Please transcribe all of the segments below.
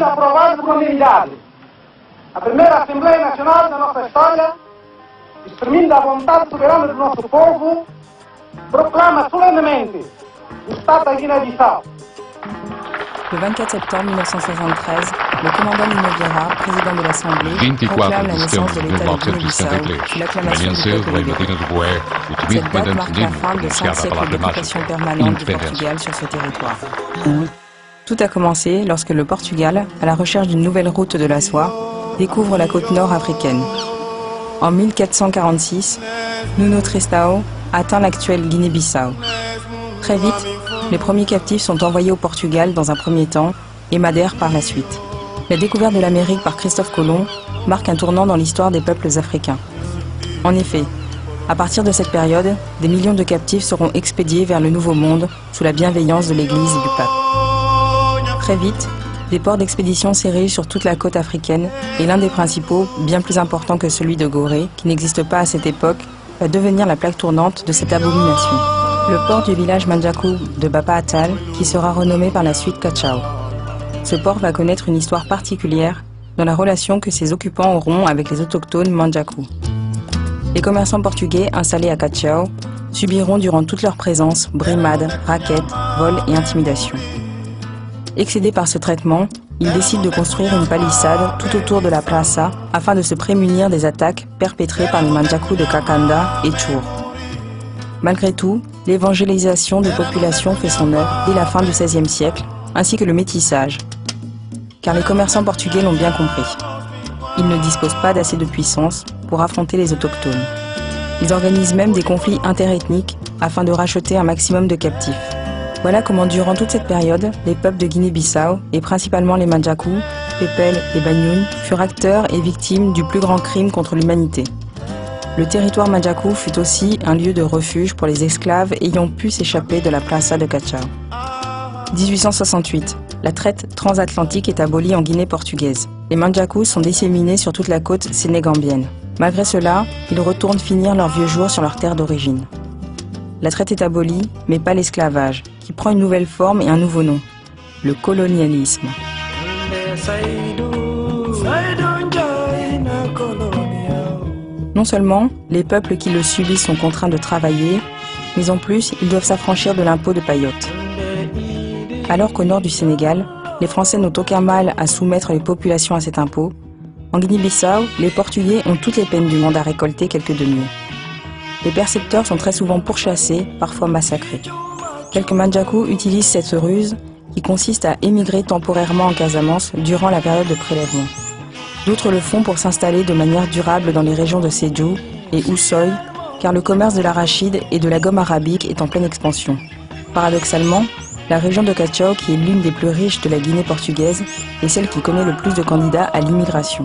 Aprovado com unanimidade. A primeira Assembleia Nacional da nossa história, exprimindo a vontade soberana do nosso povo, proclama solenemente o Estado da Guiné-Bissau. Le 24 septembre 1973, le commandant Lino Vieira, président de l'Assemblée, proclame la naissance de l'État de Guinée-Bissau sous l'acclamation du peuple libéré. Cette date marque la fin de 5 siècles d'occupation permanente du Portugal sur ce territoire. Tout a commencé lorsque le Portugal, à la recherche d'une nouvelle route de la soie, découvre la côte nord africaine. En 1446, Nuno Tristão atteint l'actuelle Guinée-Bissau. Très vite, les premiers captifs sont envoyés au Portugal dans un premier temps et Madère par la suite. La découverte de l'Amérique par Christophe Colomb marque un tournant dans l'histoire des peuples africains. En effet, à partir de cette période, des millions de captifs seront expédiés vers le Nouveau Monde sous la bienveillance de l'Église et du pape. Très vite, des ports d'expédition s'érigent sur toute la côte africaine et l'un des principaux, bien plus important que celui de Gorée, qui n'existe pas à cette époque, va devenir la plaque tournante de cette abomination. Le port du village Manjaku de Bapa Atal, qui sera renommé par la suite Cachao. Ce port va connaître une histoire particulière dans la relation que ses occupants auront avec les autochtones Manjaku. Les commerçants portugais installés à Cachao subiront durant toute leur présence brimades, raquettes, vols et intimidations. Excédés par ce traitement, ils décident de construire une palissade tout autour de la plaza afin de se prémunir des attaques perpétrées par les Manjaku de Kakanda et Tchour. Malgré tout, l'évangélisation des populations fait son œuvre dès la fin du XVIe siècle, ainsi que le métissage. Car les commerçants portugais l'ont bien compris. Ils ne disposent pas d'assez de puissance pour affronter les autochtones. Ils organisent même des conflits interethniques afin de racheter un maximum de captifs. Voilà comment durant toute cette période, les peuples de Guinée-Bissau, et principalement les Manjaku, Pepel et Banyoun, furent acteurs et victimes du plus grand crime contre l'humanité. Le territoire Manjaku fut aussi un lieu de refuge pour les esclaves ayant pu s'échapper de la plaza de Cachao. 1868, la traite transatlantique est abolie en Guinée portugaise. Les Manjaku sont disséminés sur toute la côte sénégambienne. Malgré cela, ils retournent finir leurs vieux jours sur leur terre d'origine. La traite est abolie, mais pas l'esclavage, qui prend une nouvelle forme et un nouveau nom, le colonialisme. Non seulement les peuples qui le subissent sont contraints de travailler, mais en plus ils doivent s'affranchir de l'impôt de paillote. Alors qu'au nord du Sénégal, les Français n'ont aucun mal à soumettre les populations à cet impôt, en Guinée-Bissau, les Portugais ont toutes les peines du monde à récolter quelques deniers. Les percepteurs sont très souvent pourchassés, parfois massacrés. Quelques Manjaku utilisent cette ruse qui consiste à émigrer temporairement en Casamance durant la période de prélèvement. D'autres le font pour s'installer de manière durable dans les régions de Sédhiou et Oussouye, car le commerce de l'arachide et de la gomme arabique est en pleine expansion. Paradoxalement, la région de Cachao, qui est l'une des plus riches de la Guinée portugaise, est celle qui connaît le plus de candidats à l'immigration.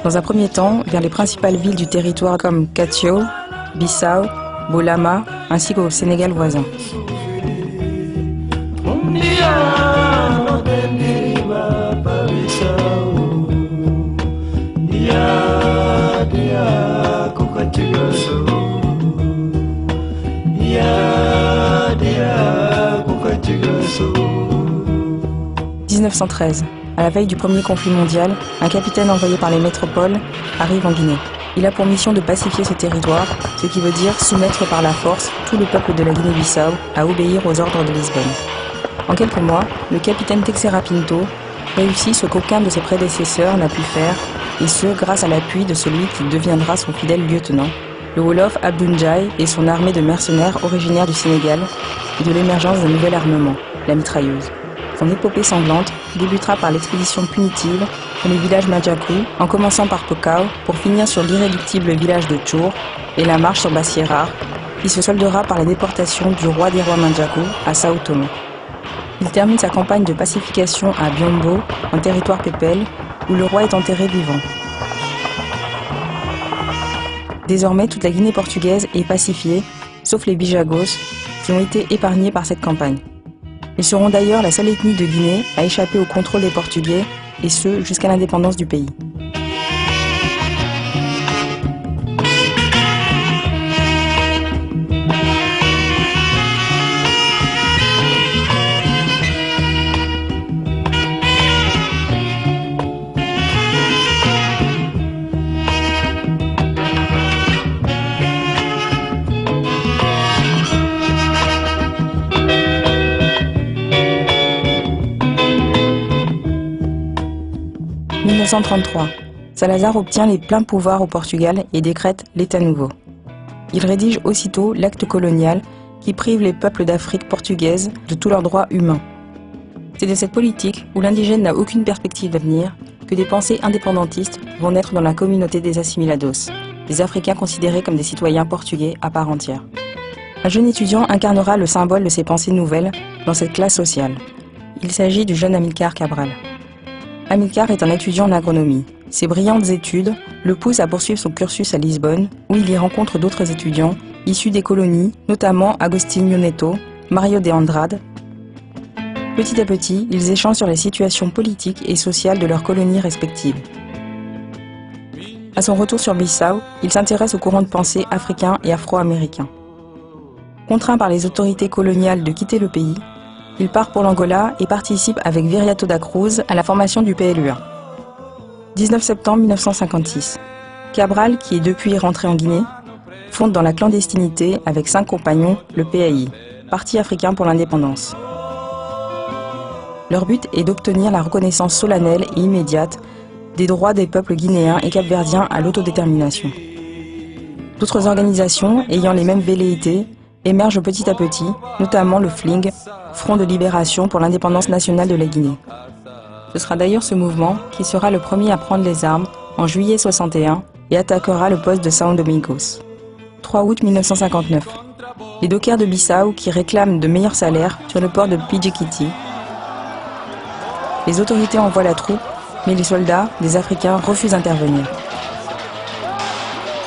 Dans un premier temps, vers les principales villes du territoire comme Cachao, Bissau, Bolama, ainsi qu'au Sénégal voisin. « 1913. À la veille du premier conflit mondial, un capitaine envoyé par les métropoles arrive en Guinée. Il a pour mission de pacifier ce territoire, ce qui veut dire soumettre par la force tout le peuple de la Guinée-Bissau à obéir aux ordres de Lisbonne. En quelques mois, le capitaine Teixeira Pinto réussit ce qu'aucun de ses prédécesseurs n'a pu faire, et ce grâce à l'appui de celui qui deviendra son fidèle lieutenant, le Wolof Abdou Ndiaye et son armée de mercenaires originaires du Sénégal, et de l'émergence d'un nouvel armement, la mitrailleuse. Son épopée sanglante débutera par l'expédition punitive dans les villages Manjaku, en commençant par Pocao pour finir sur l'irréductible village de Tchour et la marche sur Bassierar, qui se soldera par la déportation du roi des rois Manjaku à Sao Tomé. Il termine sa campagne de pacification à Biombo, en territoire Pepel, où le roi est enterré vivant. Désormais, toute la Guinée portugaise est pacifiée, sauf les Bijagos, qui ont été épargnés par cette campagne. Ils seront d'ailleurs la seule ethnie de Guinée à échapper au contrôle des Portugais, et ce, jusqu'à l'indépendance du pays. 1933. Salazar obtient les pleins pouvoirs au Portugal et décrète l'État nouveau. Il rédige aussitôt l'acte colonial qui prive les peuples d'Afrique portugaise de tous leurs droits humains. C'est de cette politique, où l'indigène n'a aucune perspective d'avenir, que des pensées indépendantistes vont naître dans la communauté des assimilados, des Africains considérés comme des citoyens portugais à part entière. Un jeune étudiant incarnera le symbole de ces pensées nouvelles dans cette classe sociale. Il s'agit du jeune Amilcar Cabral. Amilcar est un étudiant en agronomie. Ses brillantes études le poussent à poursuivre son cursus à Lisbonne, où il y rencontre d'autres étudiants issus des colonies, notamment Agostinho Neto, Mario de Andrade. Petit à petit, ils échangent sur les situations politiques et sociales de leurs colonies respectives. À son retour sur Bissau, il s'intéresse aux courants de pensée africains et afro-américains. Contraint par les autorités coloniales de quitter le pays, il part pour l'Angola et participe avec Viriato da Cruz à la formation du PLUA. 19 septembre 1956. Cabral, qui est depuis rentré en Guinée, fonde dans la clandestinité avec 5 compagnons le PAI, Parti africain pour l'indépendance. Leur but est d'obtenir la reconnaissance solennelle et immédiate des droits des peuples guinéens et capverdiens à l'autodétermination. D'autres organisations ayant les mêmes velléités émergent petit à petit, notamment le FLING, Front de libération pour l'indépendance nationale de la Guinée. Ce sera d'ailleurs ce mouvement qui sera le premier à prendre les armes en juillet 61 et attaquera le poste de São Domingos. 3 août 1959. Les dockers de Bissau qui réclament de meilleurs salaires sur le port de Pidjikiti. Les autorités envoient la troupe, mais les soldats, des Africains, refusent d'intervenir.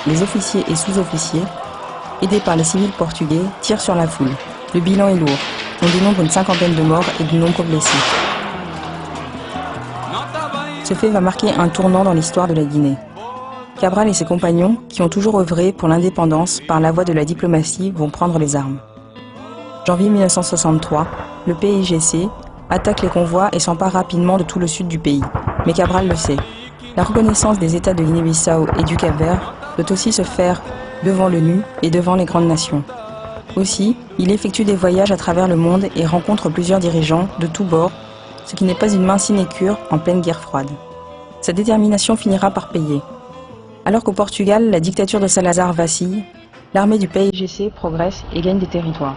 Les officiers et sous-officiers, aidés par les civils portugais, tirent sur la foule. Le bilan est lourd. On dénombre une 50aine de morts et de nombreux blessés. Ce fait va marquer un tournant dans l'histoire de la Guinée. Cabral et ses compagnons, qui ont toujours œuvré pour l'indépendance par la voie de la diplomatie, vont prendre les armes. Janvier 1963, le PIGC attaque les convois et s'empare rapidement de tout le sud du pays. Mais Cabral le sait. La reconnaissance des États de Guinée-Bissau et du Cap-Vert peut aussi se faire devant l'ONU et devant les grandes nations. Aussi, il effectue des voyages à travers le monde et rencontre plusieurs dirigeants de tous bords, ce qui n'est pas une mince sinécure en pleine guerre froide. Sa détermination finira par payer. Alors qu'au Portugal, la dictature de Salazar vacille, l'armée du PIGC progresse et gagne des territoires.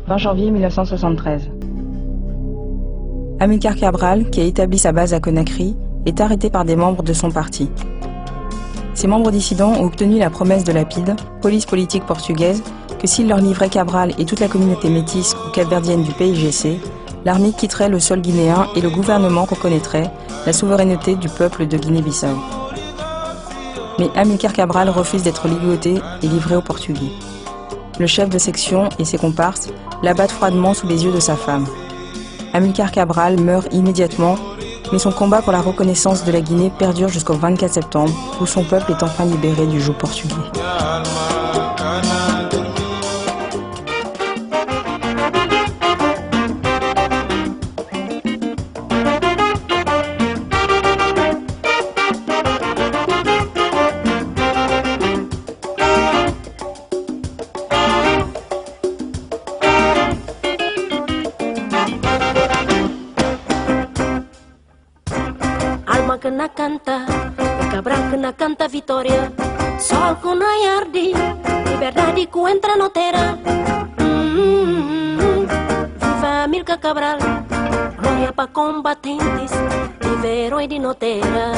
« 20 janvier 1973. Amilcar Cabral, qui a établi sa base à Conakry, est arrêté par des membres de son parti. Ces membres dissidents ont obtenu la promesse de l'APIDE, police politique portugaise, que s'ils leur livraient Cabral et toute la communauté métisse ou capverdienne du PIGC, l'armée quitterait le sol guinéen et le gouvernement reconnaîtrait la souveraineté du peuple de Guinée-Bissau. Mais Amilcar Cabral refuse d'être ligoté et livré aux Portugais. Le chef de section et ses comparses l'abattent froidement sous les yeux de sa femme. Amilcar Cabral meurt immédiatement, mais son combat pour la reconnaissance de la Guinée perdure jusqu'au 24 septembre, où son peuple est enfin libéré du joug portugais. canta, Cabral que na canta vitória. Sol com a arde, liberdade que entra no terra. Viva Amílcar Cabral, glória para combatentes, viver herói de noteira.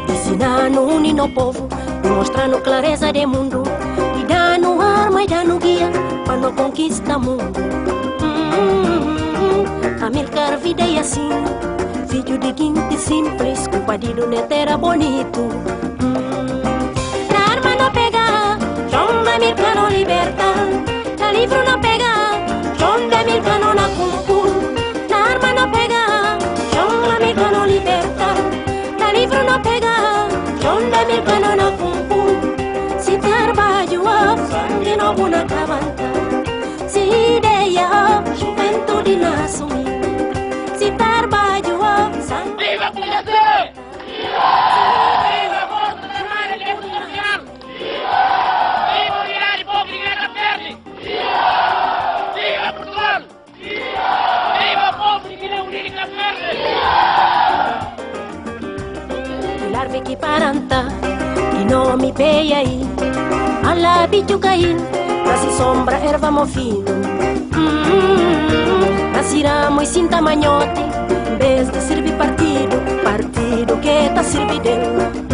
Ensinando, unindo o povo, mostrando clareza de mundo, e dando arma e dando guia para não conquistar mundo. Amílcar vida e assim, vídeo de guinte simples, compadrido netera bonito. Na arma não pega, João da Amílcar não liberta. Na livro não pega, João da Amílcar não na cumpu. Na arma não pega, João da Amílcar não liberta. Na livro não pega, João da Amílcar não na cumpu. Se trabalho, sangue novo na cavanta. Se ideia, juventude na assumir. Se trabalho, sangue... Viva a polícia! Viva a força da Armada de Defesa Nacional! Viva a unidade povo de Greta Verde! Viva Portugal! Viva o povo de Guiné Unida e Cabo Verde! Pilar Vicky Paranta, e não me peia aí. Ala bicho cair, nasce sombra, erva mofino. Nasciramos sem tamanhote, em vez de servir partido, partido que tá servindo.